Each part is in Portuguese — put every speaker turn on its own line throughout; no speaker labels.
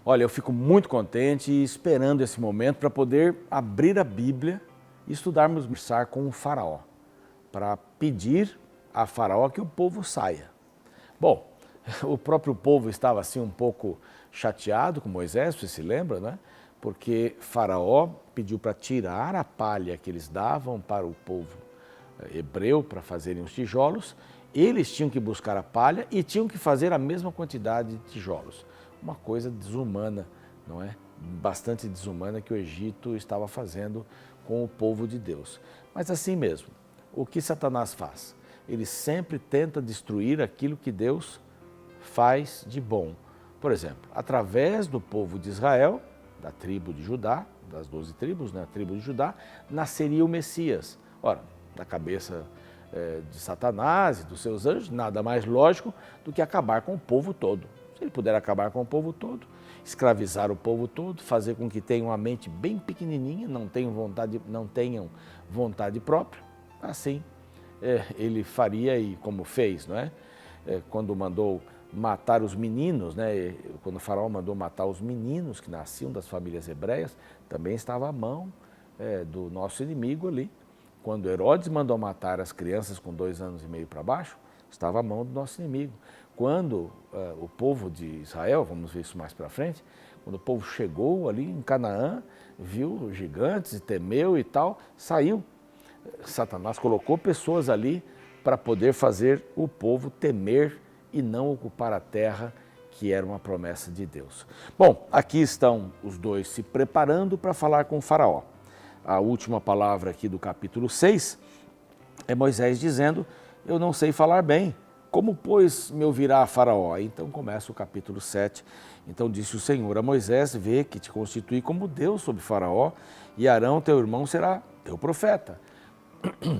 Olha, eu fico muito contente e esperando esse momento para poder abrir a Bíblia e estudarmos com o faraó, para pedir a faraó que o povo saia. Bom, o próprio povo estava assim um pouco chateado com Moisés, você se lembra, né? Porque faraó pediu para tirar a palha que eles davam para o povo hebreu para fazerem os tijolos. Eles tinham que buscar a palha e tinham que fazer a mesma quantidade de tijolos. Uma coisa desumana, não é? Bastante desumana que o Egito estava fazendo com o povo de Deus. Mas assim mesmo, o que Satanás faz? Ele sempre tenta destruir aquilo que Deus faz de bom. Por exemplo, através do povo de Israel, da tribo de Judá, das 12 tribos, né, a tribo de Judá, nasceria o Messias. Ora, da cabeça de Satanás e dos seus anjos, nada mais lógico do que acabar com o povo todo. Se ele puder acabar com o povo todo, escravizar o povo todo, fazer com que tenham uma mente bem pequenininha, não tenham vontade própria, assim ele faria e como fez, não é? Quando mandou matar os meninos, né? Quando o faraó mandou matar os meninos que nasciam das famílias hebreias, também estava à mão do nosso inimigo ali. Quando Herodes mandou matar as crianças com 2 anos e meio para baixo, estava à mão do nosso inimigo. Quando o povo de Israel, vamos ver isso mais para frente, quando o povo chegou ali em Canaã, viu gigantes e temeu e tal, saiu. Satanás colocou pessoas ali para poder fazer o povo temer e não ocupar a terra, que era uma promessa de Deus. Bom, aqui estão os dois se preparando para falar com o faraó. A última palavra aqui do capítulo 6 é Moisés dizendo: eu não sei falar bem, como pois me ouvirá faraó? Então começa o capítulo 7. Então disse o Senhor a Moisés: vê que te constituí como Deus sobre faraó, e Arão teu irmão será teu profeta.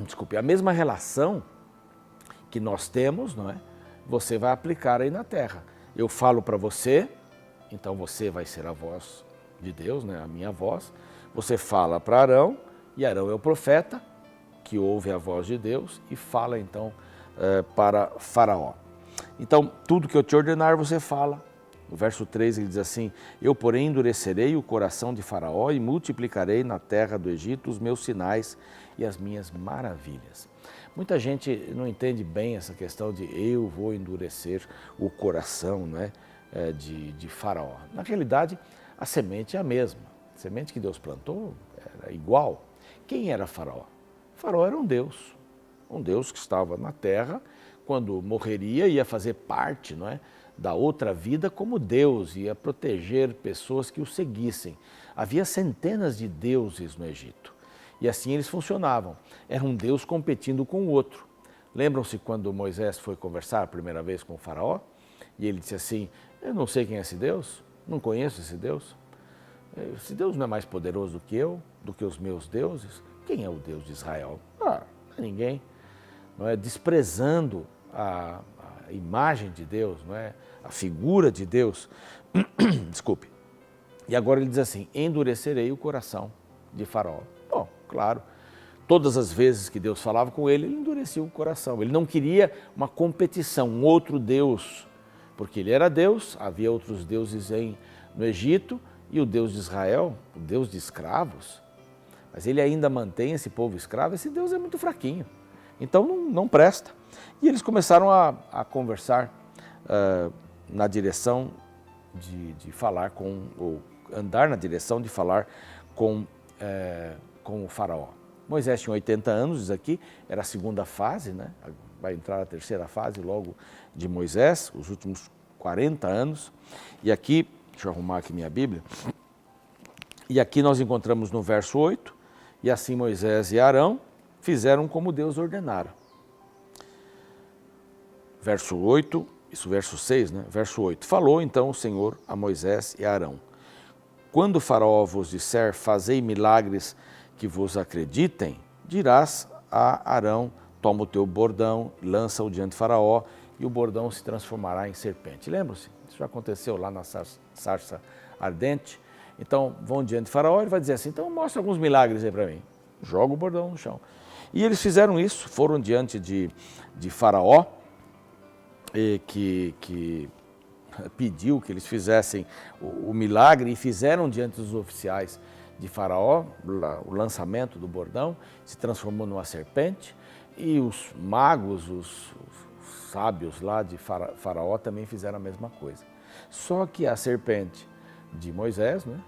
Desculpe, a mesma relação que nós temos, não é? Você vai aplicar aí na terra. Eu falo para você, então você vai ser a voz de Deus, né? A minha voz. Você fala para Arão, e Arão é o profeta que ouve a voz de Deus e fala então para Faraó. Então, tudo que eu te ordenar você fala. No verso 3 ele diz assim: eu porém endurecerei o coração de Faraó e multiplicarei na terra do Egito os meus sinais e as minhas maravilhas. Muita gente não entende bem essa questão de eu vou endurecer o coração, né, de Faraó. Na realidade, a semente é a mesma. A semente que Deus plantou era igual. Quem era Faraó? Faraó era um Deus que estava na terra, quando morreria ia fazer parte, não é, da outra vida como Deus, ia proteger pessoas que o seguissem. Havia centenas de deuses no Egito. E assim eles funcionavam. Era um Deus competindo com o outro. Lembram-se quando Moisés foi conversar a primeira vez com o faraó? E ele disse assim: eu não sei quem é esse Deus, não conheço esse Deus. Esse Deus não é mais poderoso do que eu, do que os meus deuses? Quem é o Deus de Israel? Não é ninguém. Não é? Desprezando a imagem de Deus, não é? A figura de Deus. Desculpe. E agora ele diz assim: endurecerei o coração de Faraó. Bom, claro, todas as vezes que Deus falava com ele, ele endurecia o coração. Ele não queria uma competição, um outro Deus, porque ele era Deus, havia outros deuses no Egito, e o Deus de Israel, o Deus de escravos, mas ele ainda mantém esse povo escravo. Esse Deus é muito fraquinho, então não presta. E eles começaram a conversar na direção de falar com, ou andar na direção de falar com o faraó. Moisés tinha 80 anos, diz aqui, era a segunda fase, né? Vai entrar a terceira fase logo de Moisés, os últimos 40 anos. E aqui, deixa eu arrumar aqui minha Bíblia, e aqui nós encontramos no verso 8, e assim Moisés e Arão fizeram como Deus ordenara. Verso 8, isso verso 6, né? Verso 8, falou então o Senhor a Moisés e a Arão: quando o faraó vos disser, fazei milagres que vos acreditem, dirás a Arão, toma o teu bordão, lança-o diante de faraó, e o bordão se transformará em serpente. Lembram-se? Isso já aconteceu lá na sarça ardente. Então vão diante de faraó, ele vai dizer assim: então mostra alguns milagres aí para mim. Joga o bordão no chão. E eles fizeram isso, foram diante de Faraó, que pediu que eles fizessem o milagre e fizeram diante dos oficiais de Faraó. O lançamento do bordão se transformou numa serpente e os magos, os sábios lá de Faraó também fizeram a mesma coisa. Só que a serpente de Moisés, né,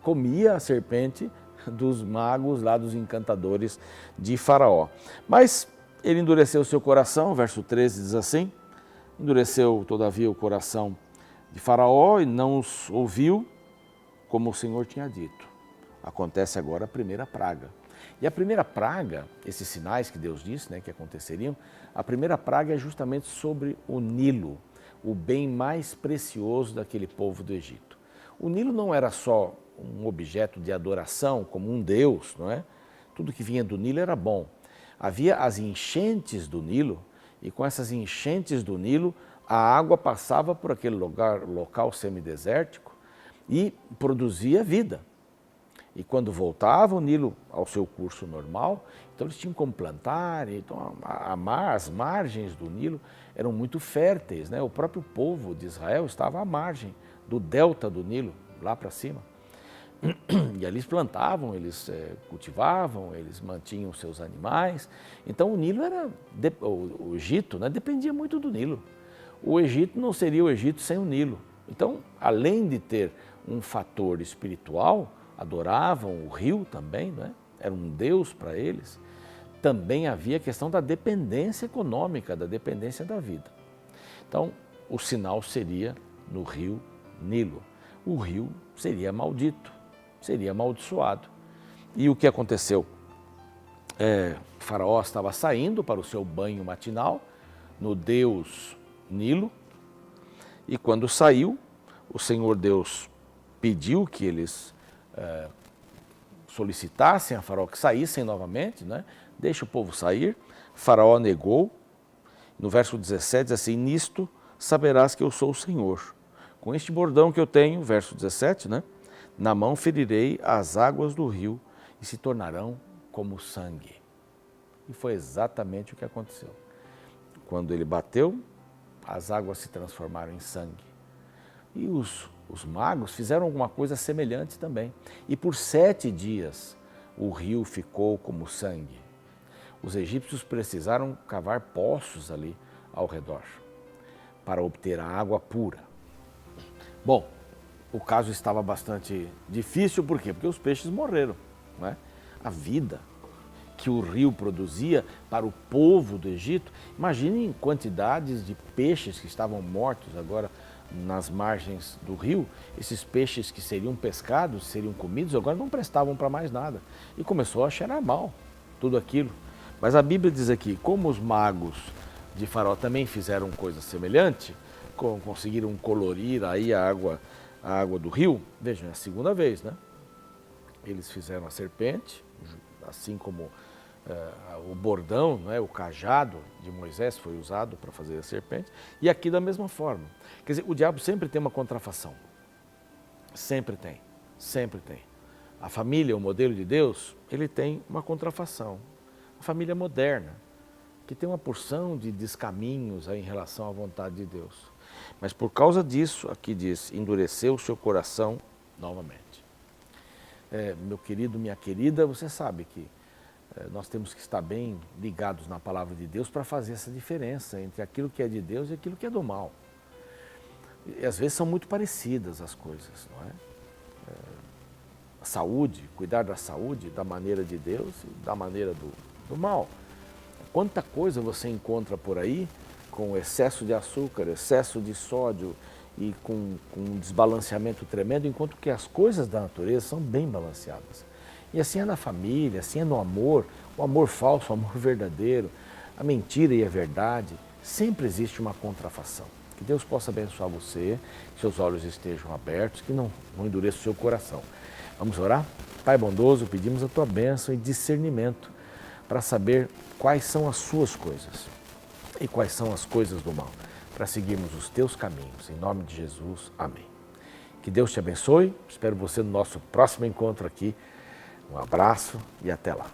comia a serpente dos magos lá, dos encantadores de Faraó. Mas ele endureceu o seu coração, verso 13 diz assim: endureceu todavia o coração de Faraó e não os ouviu, como o Senhor tinha dito. Acontece agora a primeira praga. E a primeira praga, esses sinais que Deus disse, né, que aconteceriam, a primeira praga é justamente sobre o Nilo, o bem mais precioso daquele povo do Egito. O Nilo não era só um objeto de adoração, como um deus, não é? Tudo que vinha do Nilo era bom. Havia as enchentes do Nilo, e com essas enchentes do Nilo, a água passava por aquele local semidesértico e produzia vida. E quando voltava o Nilo ao seu curso normal, então eles tinham como plantar. Então as margens do Nilo eram muito férteis, né? O próprio povo de Israel estava à margem do delta do Nilo, lá para cima. E ali eles plantavam, eles cultivavam, eles mantinham seus animais. Então o Nilo era, o Egito, né, dependia muito do Nilo. O Egito não seria o Egito sem o Nilo. Então, além de ter um fator espiritual, adoravam o rio também, né? Era um deus para eles. Também havia a questão da dependência econômica, da dependência da vida. Então, o sinal seria no rio Nilo. O rio seria maldito, seria amaldiçoado. E o que aconteceu? Faraó estava saindo para o seu banho matinal no deus Nilo, e quando saiu, o Senhor Deus pediu que eles solicitassem a Faraó que saíssem novamente, né? Deixa o povo sair. Faraó negou. No verso 17 diz assim: nisto saberás que eu sou o Senhor. Com este bordão que eu tenho, verso 17, né? Na mão ferirei as águas do rio e se tornarão como sangue. E foi exatamente o que aconteceu. Quando ele bateu, as águas se transformaram em sangue. E os magos fizeram alguma coisa semelhante também. E por 7 dias o rio ficou como sangue. Os egípcios precisaram cavar poços ali ao redor para obter a água pura. Bom, o caso estava bastante difícil, por quê? Porque os peixes morreram, não é? A vida que o rio produzia para o povo do Egito, imaginem quantidades de peixes que estavam mortos agora nas margens do rio. Esses peixes que seriam pescados, seriam comidos, agora não prestavam para mais nada. E começou a cheirar mal tudo aquilo. Mas a Bíblia diz aqui, como os magos de Faraó também fizeram coisa semelhante, conseguiram colorir aí a água do rio, vejam, é a segunda vez, né? Eles fizeram a serpente, assim como o bordão, né, o cajado de Moisés foi usado para fazer a serpente, e aqui da mesma forma. Quer dizer, o diabo sempre tem uma contrafação. Sempre tem, sempre tem. A família, o modelo de Deus, ele tem uma contrafação. A família moderna, que tem uma porção de descaminhos aí em relação à vontade de Deus. Mas por causa disso, aqui diz, endureceu o seu coração novamente. Meu querido, minha querida, você sabe que nós temos que estar bem ligados na palavra de Deus para fazer essa diferença entre aquilo que é de Deus e aquilo que é do mal. E às vezes são muito parecidas as coisas, não é? A saúde, cuidar da saúde da maneira de Deus e da maneira do mal. Quanta coisa você encontra por aí com excesso de açúcar, excesso de sódio e com um desbalanceamento tremendo, enquanto que as coisas da natureza são bem balanceadas. E assim é na família, assim é no amor, o amor falso, o amor verdadeiro, a mentira e a verdade. Sempre existe uma contrafação. Que Deus possa abençoar você, que seus olhos estejam abertos, que não endureça o seu coração. Vamos orar? Pai bondoso, pedimos a tua bênção e discernimento para saber quais são as suas coisas e quais são as coisas do mal, para seguirmos os teus caminhos. Em nome de Jesus, amém. Que Deus te abençoe, espero você no nosso próximo encontro aqui. Um abraço e até lá.